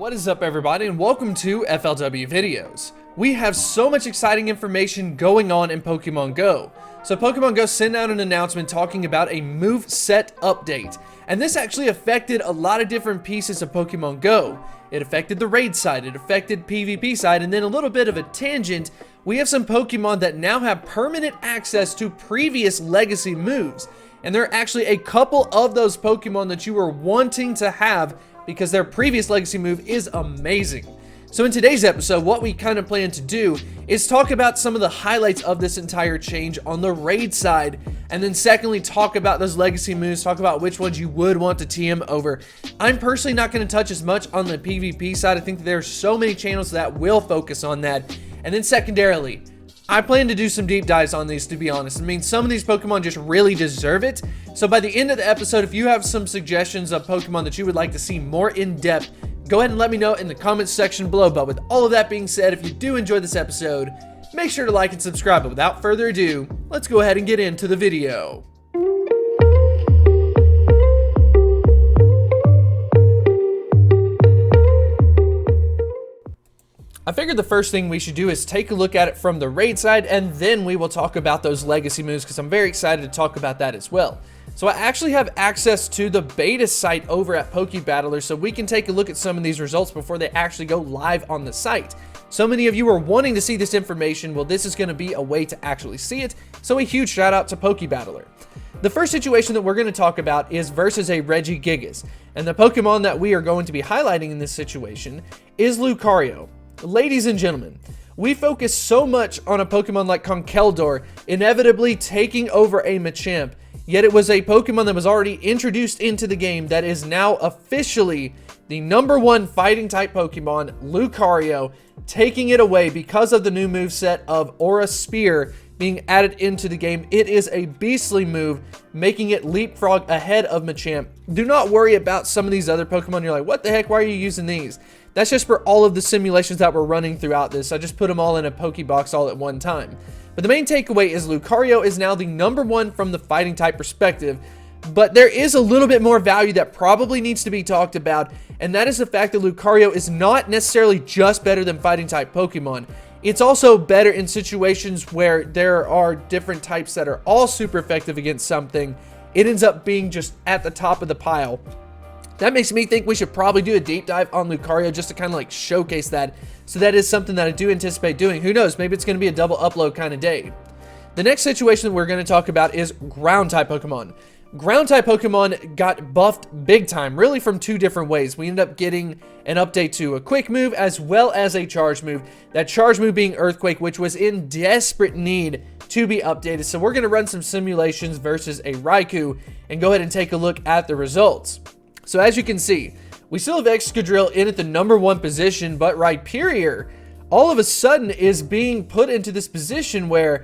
What is up, everybody, and welcome to FLW Videos. We have so much exciting information going on in Pokemon Go. So Pokemon Go sent out an announcement talking about a move set update, and this actually affected a lot of different pieces of Pokemon Go. It affected the raid side, it affected PvP side, and then a little bit of a tangent. We have some Pokemon that now have permanent access to previous legacy moves, and there are actually a couple of those Pokemon that you were wanting to have because their previous legacy move is amazing. So in today's episode, what we kind of plan to do is talk about some of the highlights of this entire change on the raid side, and then secondly, talk about those legacy moves, talk about which ones you would want to TM over. I'm personally not going to touch as much on the PvP side. I think that there's so many channels that will focus on that. And then secondarily, I plan to do some deep dives on these, to be honest. I mean, some of these Pokemon just really deserve it. So by the end of the episode, if you have some suggestions of Pokemon that you would like to see more in depth, go ahead and let me know in the comments section below. But with all of that being said, if you do enjoy this episode, make sure to like and subscribe. But without further ado, let's go ahead and get into the video. I figured the first thing we should do is take a look at it from the raid side, and then we will talk about those legacy moves because I'm very excited to talk about that as well. So I actually have access to the beta site over at PokeBattler, so we can take a look at some of these results before they actually go live on the site. So many of you are wanting to see this information. Well, this is going to be a way to actually see it, so a huge shout out to PokeBattler. The first situation that we're going to talk about is versus a Regigigas, and the Pokemon that we are going to be highlighting in this situation is Lucario. Ladies and gentlemen, we focus so much on a Pokemon like Conkeldurr inevitably taking over a Machamp, yet it was a Pokemon that was already introduced into the game that is now officially the #1 fighting type Pokemon, Lucario, taking it away because of the new moveset of Aura Spear being added into the game. It is a beastly move, making it leapfrog ahead of Machamp. Do not worry about some of these other Pokemon. You're like, what the heck, why are you using these? That's just for all of the simulations that we're running throughout this. I just put them all in a Pokebox all at one time. But the main takeaway is Lucario is now the #1 from the fighting type perspective, but there is a little bit more value that probably needs to be talked about, and that is the fact that Lucario is not necessarily just better than fighting type Pokemon. It's also better in situations where there are different types that are all super effective against something. It ends up being just at the top of the pile. That makes me think we should probably do a deep dive on Lucario just to kind of like showcase that. So that is something that I do anticipate doing. Who knows, maybe it's going to be a double upload kind of day. The next situation that we're going to talk about is ground type Pokemon. Ground type Pokemon got buffed big time, really from two different ways. We ended up getting an update to a quick move as well as a charge move. That charge move being Earthquake, which was in desperate need to be updated. So we're going to run some simulations versus a Raikou and go ahead and take a look at the results. So as you can see, we still have Excadrill in at the #1 position, but Rhyperior all of a sudden is being put into this position where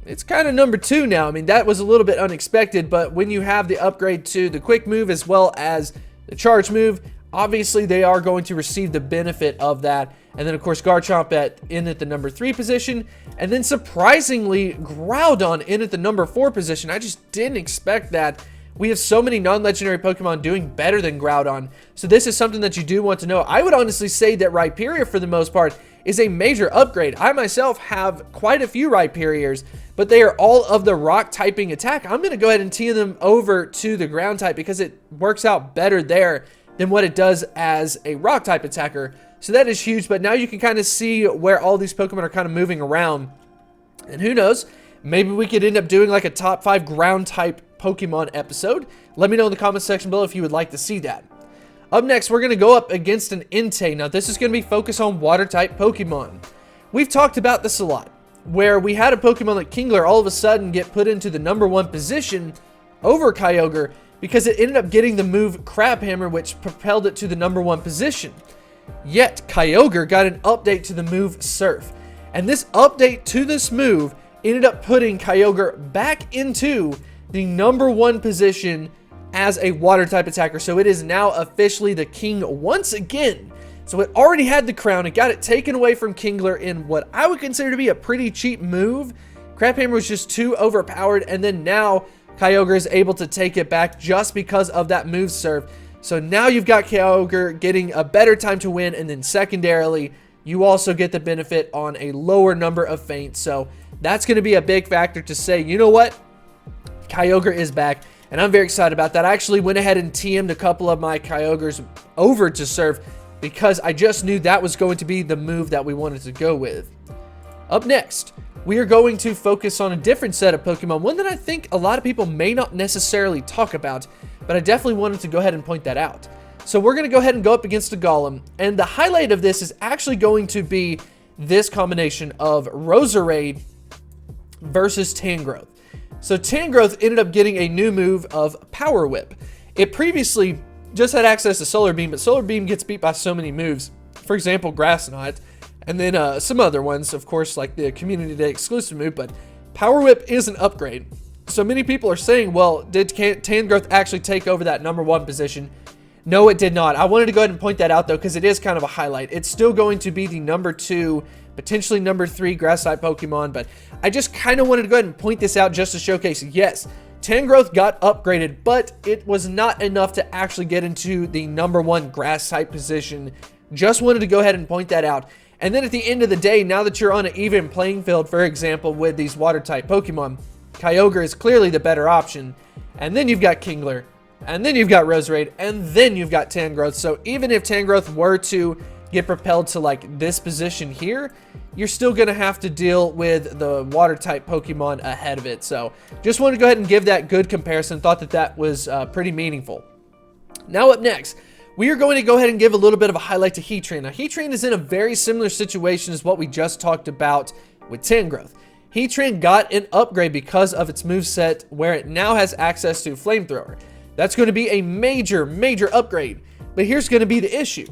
it's kind of #2 now. I mean, that was a little bit unexpected, but when you have the upgrade to the quick move as well as the charge move, obviously they are going to receive the benefit of that. And then of course Garchomp in at the #3 position, and then surprisingly Groudon in at the #4 position. I just didn't expect that. We have so many non-legendary Pokemon doing better than Groudon, so this is something that you do want to know. I would honestly say that Rhyperior, for the most part, is a major upgrade. I myself have quite a few Rhyperiors, but they are all of the rock typing attack. I'm going to go ahead and tee them over to the ground type because it works out better there than what it does as a rock type attacker. So that is huge, but now you can kind of see where all these Pokemon are kind of moving around. And who knows, maybe we could end up doing like a top 5 ground type Pokemon episode. Let me know in the comment section below if you would like to see that. Up next, we're going to go up against an Entei. Now, this is going to be focused on water type Pokemon. We've talked about this a lot, where we had a Pokemon like Kingler all of a sudden get put into the #1 position over Kyogre because it ended up getting the move Crabhammer, which propelled it to the #1 position. Yet, Kyogre got an update to the move Surf, and this update to this move ended up putting Kyogre back into the #1 position as a water type attacker. So it is now officially the king once again. So it already had the crown. It got it taken away from Kingler in what I would consider to be a pretty cheap move. Crabhammer was just too overpowered, and then now Kyogre is able to take it back just because of that move Surf. So now you've got Kyogre getting a better time to win, and then secondarily, you also get the benefit on a lower number of feints. So that's going to be a big factor to say, you know what? Kyogre is back, and I'm very excited about that. I actually went ahead and TM'd a couple of my Kyogres over to Surf because I just knew that was going to be the move that we wanted to go with. Up next, we are going to focus on a different set of Pokemon, one that I think a lot of people may not necessarily talk about, but I definitely wanted to go ahead and point that out. So we're going to go ahead and go up against a Golem, and the highlight of this is actually going to be this combination of Roserade versus Tangrowth. So Tangrowth ended up getting a new move of Power Whip. It previously just had access to Solar Beam, but Solar Beam gets beat by so many moves. For example, Grass Knot, and then some other ones, of course, like the Community Day exclusive move, but Power Whip is an upgrade. So many people are saying, well, did Tangrowth actually take over that #1 position? No, it did not. I wanted to go ahead and point that out, though, because it is kind of a highlight. It's still going to be the #2, potentially #3 Grass-type Pokemon, but I just kind of wanted to go ahead and point this out just to showcase, yes, Tangrowth got upgraded, but it was not enough to actually get into the #1 Grass-type position. Just wanted to go ahead and point that out. And then at the end of the day, now that you're on an even playing field, for example, with these Water-type Pokemon, Kyogre is clearly the better option. And then you've got Kingler, and then you've got Roserade, and then you've got Tangrowth. So even if Tangrowth were to get propelled to like this position here, you're still going to have to deal with the Water-type Pokemon ahead of it. So just wanted to go ahead and give that good comparison. Thought that that was pretty meaningful. Now up next, we are going to go ahead and give a little bit of a highlight to Heatran. Now, Heatran is in a very similar situation as what we just talked about with Tangrowth. Heatran got an upgrade because of its moveset, where it now has access to Flamethrower. That's going to be a major, major upgrade. But here's going to be the issue.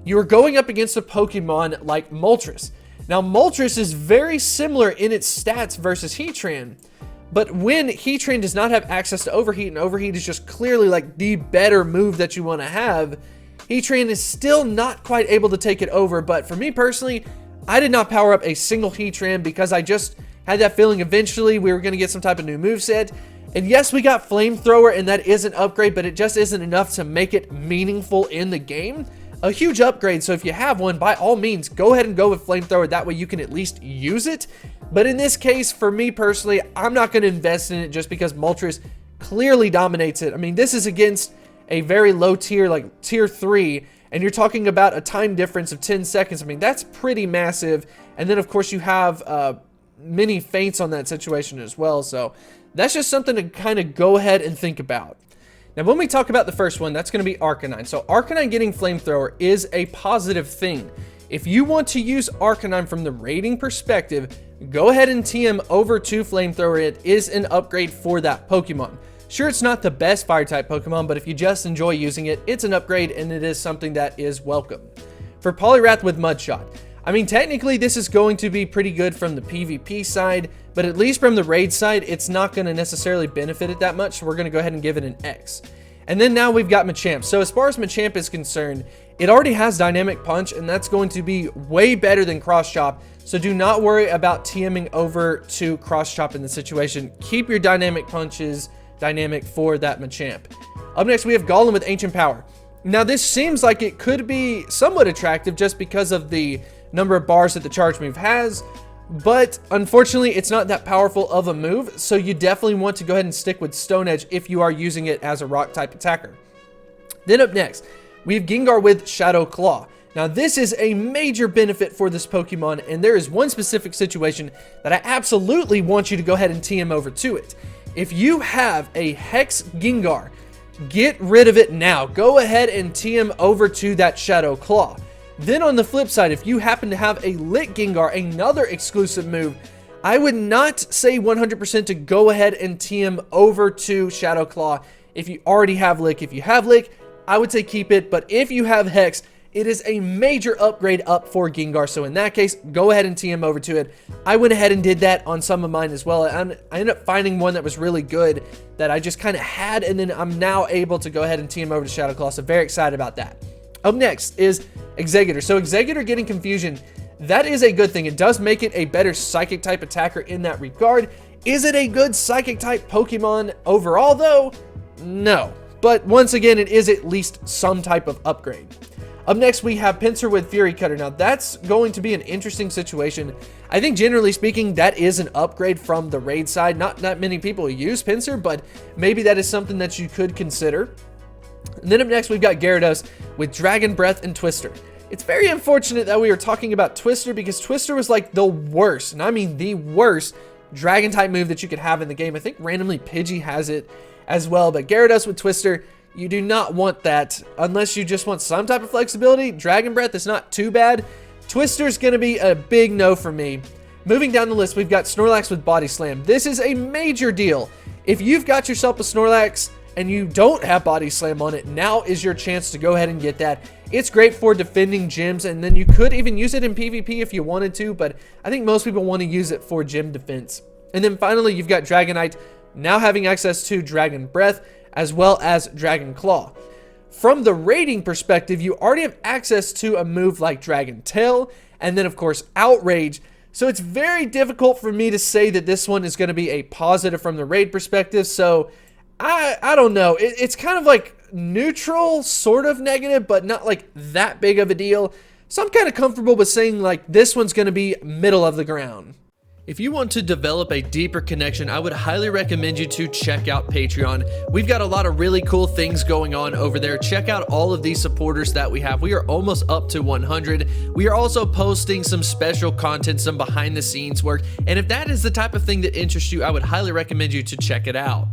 You are going up against a Pokemon like Moltres. Now, Moltres is very similar in its stats versus Heatran. But when Heatran does not have access to Overheat, and Overheat is just clearly like the better move that you want to have, Heatran is still not quite able to take it over. But for me personally, I did not power up a single Heatran because I just had that feeling eventually we were going to get some type of new moveset. And yes, we got Flamethrower, and that is an upgrade, but it just isn't enough to make it meaningful in the game. A huge upgrade, so if you have one, by all means, go ahead and go with Flamethrower. That way you can at least use it. But in this case, for me personally, I'm not going to invest in it just because Moltres clearly dominates it. I mean, this is against a very low tier, like tier 3, and you're talking about a time difference of 10 seconds. I mean, that's pretty massive. And then, of course, you have many feints on that situation as well. So that's just something to kind of go ahead and think about. Now, when we talk about the first one, that's going to be Arcanine. So Arcanine getting Flamethrower is a positive thing. If you want to use Arcanine from the rating perspective, go ahead and TM over to Flamethrower. It is an upgrade for that Pokemon. Sure, it's not the best Fire-type Pokemon, but if you just enjoy using it, it's an upgrade, and it is something that is welcome. For Poliwrath with Mudshot, I mean, technically, this is going to be pretty good from the PvP side, but at least from the raid side, it's not going to necessarily benefit it that much, so we're going to go ahead and give it an X. And then now we've got Machamp. So as far as Machamp is concerned, it already has Dynamic Punch, and that's going to be way better than Cross Chop, so do not worry about TMing over to Cross Chop in the situation. Keep your Dynamic Punches dynamic for that Machamp. Up next, we have Golem with Ancient Power. Now, this seems like it could be somewhat attractive just because of the number of bars that the charge move has, but unfortunately, it's not that powerful of a move, so you definitely want to go ahead and stick with Stone Edge if you are using it as a rock-type attacker. Then up next, we have Gengar with Shadow Claw. Now, this is a major benefit for this Pokemon, and there is one specific situation that I absolutely want you to go ahead and TM over to it. If you have a Hex Gengar, get rid of it now. Go ahead and TM over to that Shadow Claw. Then on the flip side, if you happen to have a Lick Gengar, another exclusive move, I would not say 100% to go ahead and TM over to Shadow Claw if you already have Lick. If you have Lick, I would say keep it, but if you have Hex, it is a major upgrade up for Gengar, so in that case, go ahead and TM over to it. I went ahead and did that on some of mine as well, and I ended up finding one that was really good that I just kind of had, and then I'm now able to go ahead and TM over to Shadow Claw, so very excited about that. Up next is Exeggutor. So Exeggutor getting Confusion, that is a good thing. It does make it a better Psychic type attacker in that regard. Is it a good Psychic type Pokemon overall though? No. but once again, it is at least some type of upgrade. Up next, we have Pincer with Fury Cutter. Now, that's going to be an interesting situation. I think, generally speaking, that is an upgrade from the raid side. Not that many people use Pincer, but maybe that is something that you could consider. And then up next, we've got Gyarados with Dragon Breath and Twister. It's very unfortunate that we are talking about Twister, because Twister was like the worst, and I mean the worst, Dragon type move that you could have in the game. I think randomly Pidgey has it as well, but Gyarados with Twister, you do not want that unless you just want some type of flexibility. Dragon Breath is not too bad. Twister's going to be a big no for me. Moving down the list, we've got Snorlax with Body Slam. This is a major deal. If you've got yourself a Snorlax and you don't have Body Slam on it, now is your chance to go ahead and get that. It's great for defending gyms, and then you could even use it in PvP if you wanted to, but I think most people want to use it for gym defense. And then finally, you've got Dragonite now having access to Dragon Breath as well as Dragon Claw. From the rating perspective, you already have access to a move like Dragon Tail, and then of course Outrage. So it's very difficult for me to say that this one is going to be a positive from the raid perspective. So I don't know. It's kind of like neutral, sort of negative, but not like that big of a deal. So I'm kind of comfortable with saying like this one's going to be middle of the ground. If you want to develop a deeper connection, I would highly recommend you to check out Patreon. We've got a lot of really cool things going on over there. Check out all of these supporters that we have. We are almost up to 100. We are also posting some special content, some behind the scenes work. And if that is the type of thing that interests you, I would highly recommend you to check it out.